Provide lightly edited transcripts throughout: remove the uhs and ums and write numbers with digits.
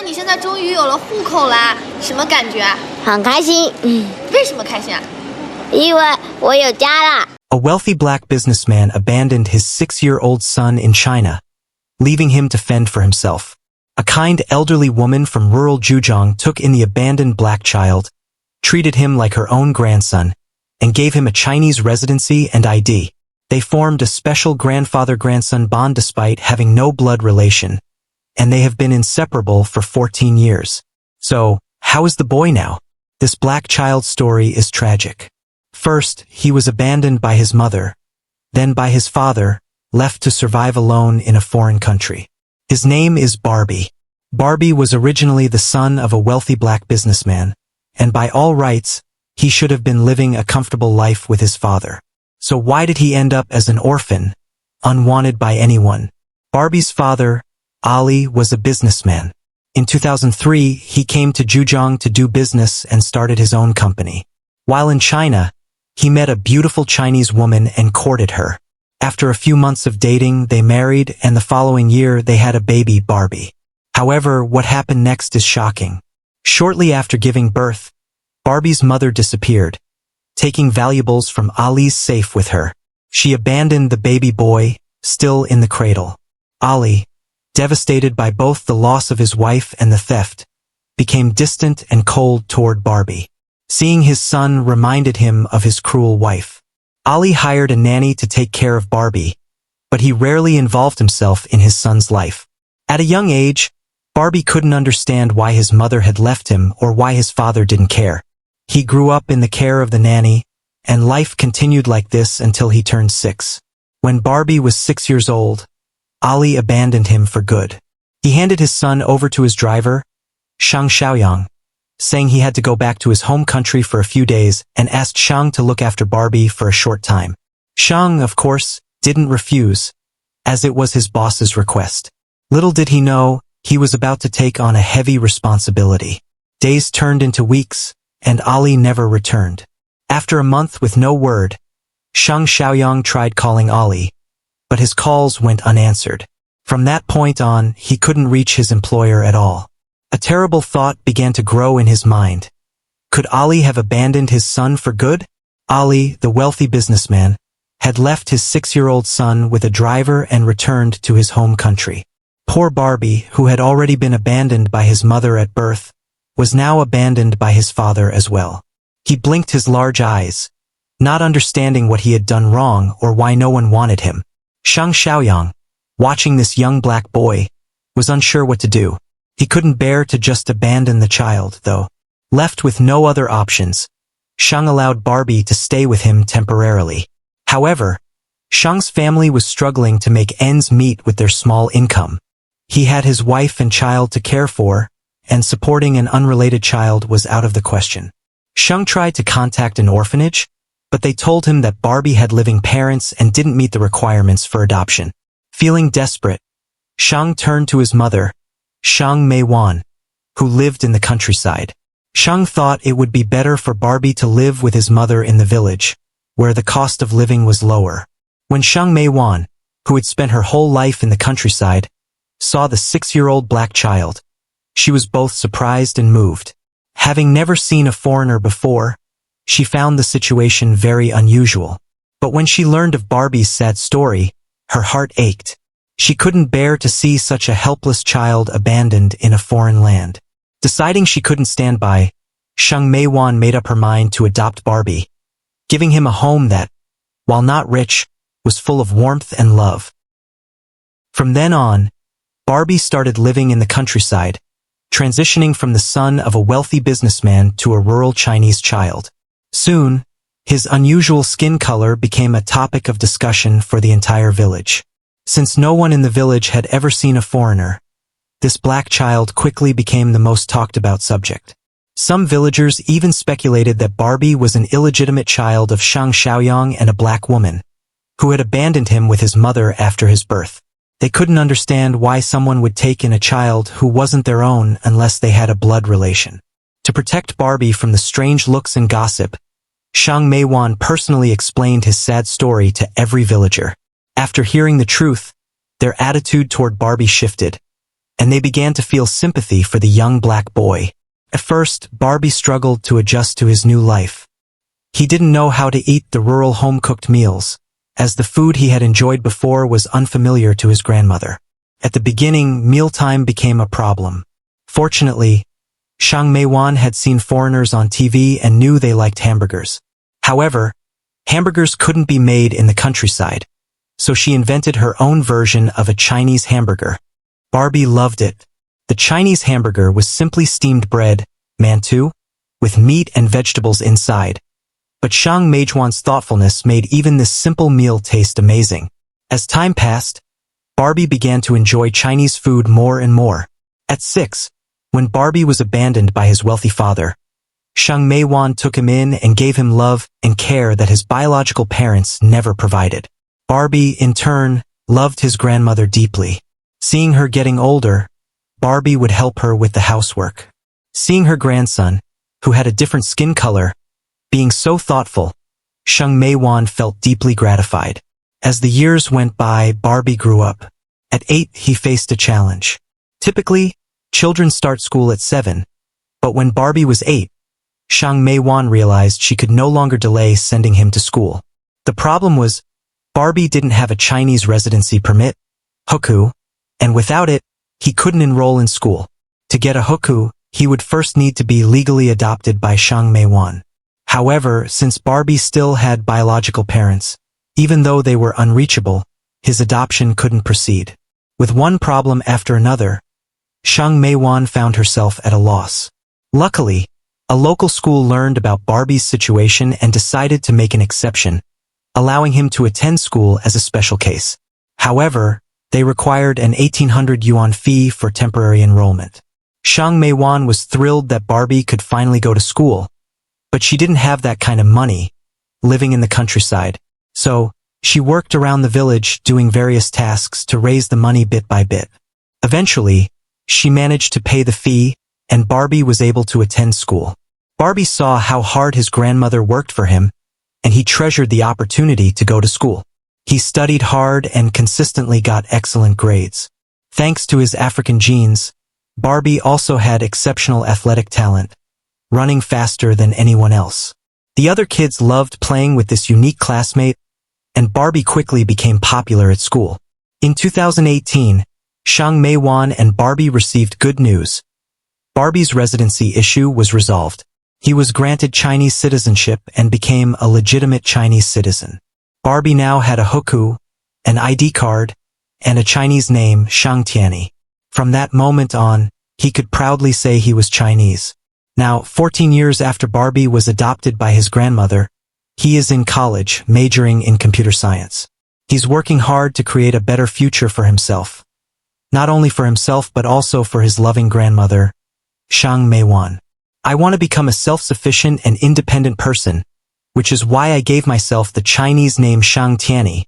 你现在终于有了户口啦，什么感觉啊？很开心。为什么开心啊？因为我有家了。A wealthy black businessman abandoned his 6-year-old son in China, leaving him to fend for himself. A kind elderly woman from rural Zhejiang took in the abandoned black child, treated him like her own grandson, and gave him a Chinese residency and ID. They formed a special grandfather-grandson bond despite having no blood relation, and they have been inseparable for 14 years. So, how is the boy now? This black child's story is tragic. First, he was abandoned by his mother, then by his father, left to survive alone in a foreign country. His name is Barbie. Barbie was originally the son of a wealthy black businessman, and by all rights, he should have been living a comfortable life with his father. So why did he end up as an orphan, unwanted by anyone? Barbie's father, Ali, was a businessman. In 2003, he came to Zhejiang to do business and started his own company. While in China, he met a beautiful Chinese woman and courted her. After a few months of dating, they married, and the following year they had a baby, Barbie. However, what happened next is shocking. Shortly after giving birth, Barbie's mother disappeared, taking valuables from Ali's safe with her. She abandoned the baby boy, still in the cradle. Ali, devastated by both the loss of his wife and the theft, became distant and cold toward Barbie. Seeing his son reminded him of his cruel wife. Ali hired a nanny to take care of Barbie, but he rarely involved himself in his son's life. At a young age, Barbie couldn't understand why his mother had left him or why his father didn't care. He grew up in the care of the nanny, and life continued like this until he turned 6. When Barbie was 6 years old, Ali abandoned him for good. He handed his son over to his driver, Zhejiang, saying he had to go back to his home country for a few days and asked Zhang to look after Barbie for a short time. Zhang, of course, didn't refuse, as it was his boss's request. Little did he know, he was about to take on a heavy responsibility. Days turned into weeks, and Ali never returned. After a month with no word, Zhejiang tried calling Ali, but his calls went unanswered. From that point on, he couldn't reach his employer at all. A terrible thought began to grow in his mind. Could Ali have abandoned his son for good? Ali, the wealthy businessman, had left his 6-year-old son with a driver and returned to his home country. Poor Barbie, who had already been abandoned by his mother at birth, was now abandoned by his father as well. He blinked his large eyes, not understanding what he had done wrong or why no one wanted him. Zhejiang, watching this young black boy, was unsure what to do. He couldn't bear to just abandon the child, though. Left with no other options, Zhang allowed Barbie to stay with him temporarily. However, Zhang's family was struggling to make ends meet with their small income. He had his wife and child to care for, and supporting an unrelated child was out of the question. Zhang tried to contact an orphanage, but they told him that Barbie had living parents and didn't meet the requirements for adoption. Feeling desperate, Zhang turned to his mother, Zhang Meiwan, who lived in the countryside. Zhang thought it would be better for Barbie to live with his mother in the village, where the cost of living was lower. When Zhang Meiwan, who had spent her whole life in the countryside, saw the 6-year-old black child, she was both surprised and moved. Having never seen a foreigner before, she found the situation very unusual. But when she learned of Barbie's sad story, her heart ached. She couldn't bear to see such a helpless child abandoned in a foreign land. Deciding she couldn't stand by, Zhang Meiwan made up her mind to adopt Barbie, giving him a home that, while not rich, was full of warmth and love. From then on, Barbie started living in the countryside, transitioning from the son of a wealthy businessman to a rural Chinese child. Soon, his unusual skin color became a topic of discussion for the entire village. Since no one in the village had ever seen a foreigner, this black child quickly became the most talked about subject. Some villagers even speculated that Barbie was an illegitimate child of Zhejiang and a black woman, who had abandoned him with his mother after his birth. They couldn't understand why someone would take in a child who wasn't their own unless they had a blood relation. To protect Barbie from the strange looks and gossip, Zhang Meiwan personally explained his sad story to every villager. After hearing the truth, their attitude toward Barbie shifted, and they began to feel sympathy for the young black boy. At first, Barbie struggled to adjust to his new life. He didn't know how to eat the rural home-cooked meals, as the food he had enjoyed before was unfamiliar to his grandmother. At the beginning, mealtime became a problem. Fortunately, Zhang Meiwan had seen foreigners on TV and knew they liked hamburgers. However, hamburgers couldn't be made in the countryside, so she invented her own version of a Chinese hamburger. Barbie loved it. The Chinese hamburger was simply steamed bread, mantou, with meat and vegetables inside. But Zhang Meijuan's thoughtfulness made even this simple meal taste amazing. As time passed, Barbie began to enjoy Chinese food more and more. At 6, when Barbie was abandoned by his wealthy father, Zhang Meiwan took him in and gave him love and care that his biological parents never provided. Barbie, in turn, loved his grandmother deeply. Seeing her getting older, Barbie would help her with the housework. Seeing her grandson, who had a different skin color, being so thoughtful, Zhang Meiwan felt deeply gratified. As the years went by, Barbie grew up. At 8, he faced a challenge. Typically, children start school at 7, but when Barbie was 8, Zhang Meiwan realized she could no longer delay sending him to school. The problem was, Barbie didn't have a Chinese residency permit, hukou, and without it, he couldn't enroll in school. To get a hukou, he would first need to be legally adopted by Zhang Meiwan. However, since Barbie still had biological parents, even though they were unreachable, his adoption couldn't proceed. With one problem after another, Zhang Meiwan found herself at a loss. Luckily, a local school learned about Barbie's situation and decided to make an exception, allowing him to attend school as a special case. However, they required an 1,800 yuan fee for temporary enrollment. Zhang Meiwan was thrilled that Barbie could finally go to school, but she didn't have that kind of money, living in the countryside. So, she worked around the village doing various tasks to raise the money bit by bit. Eventually, she managed to pay the fee, and Barbie was able to attend school. Barbie saw how hard his grandmother worked for him, and he treasured the opportunity to go to school. He studied hard and consistently got excellent grades. Thanks to his African genes, Barbie also had exceptional athletic talent, running faster than anyone else. The other kids loved playing with this unique classmate, and Barbie quickly became popular at school. In 2018, Zhang Meiwan and Barbie received good news. Barbie's residency issue was resolved. He was granted Chinese citizenship and became a legitimate Chinese citizen. Barbie now had a hukou, an ID card, and a Chinese name, Shang Tianyi. From that moment on, he could proudly say he was Chinese. Now, 14 years after Barbie was adopted by his grandmother, he is in college, majoring in computer science. He's working hard to create a better future for himself. Not only for himself but also for his loving grandmother, Zhang Meiwan. I want to become a self-sufficient and independent person, which is why I gave myself the Chinese name Shang Tianyi,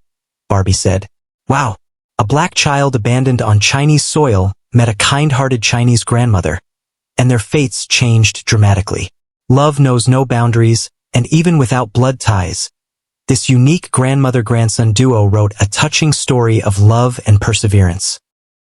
Barbie said. Wow, a black child abandoned on Chinese soil met a kind-hearted Chinese grandmother, and their fates changed dramatically. Love knows no boundaries, and even without blood ties, this unique grandmother-grandson duo wrote a touching story of love and perseverance.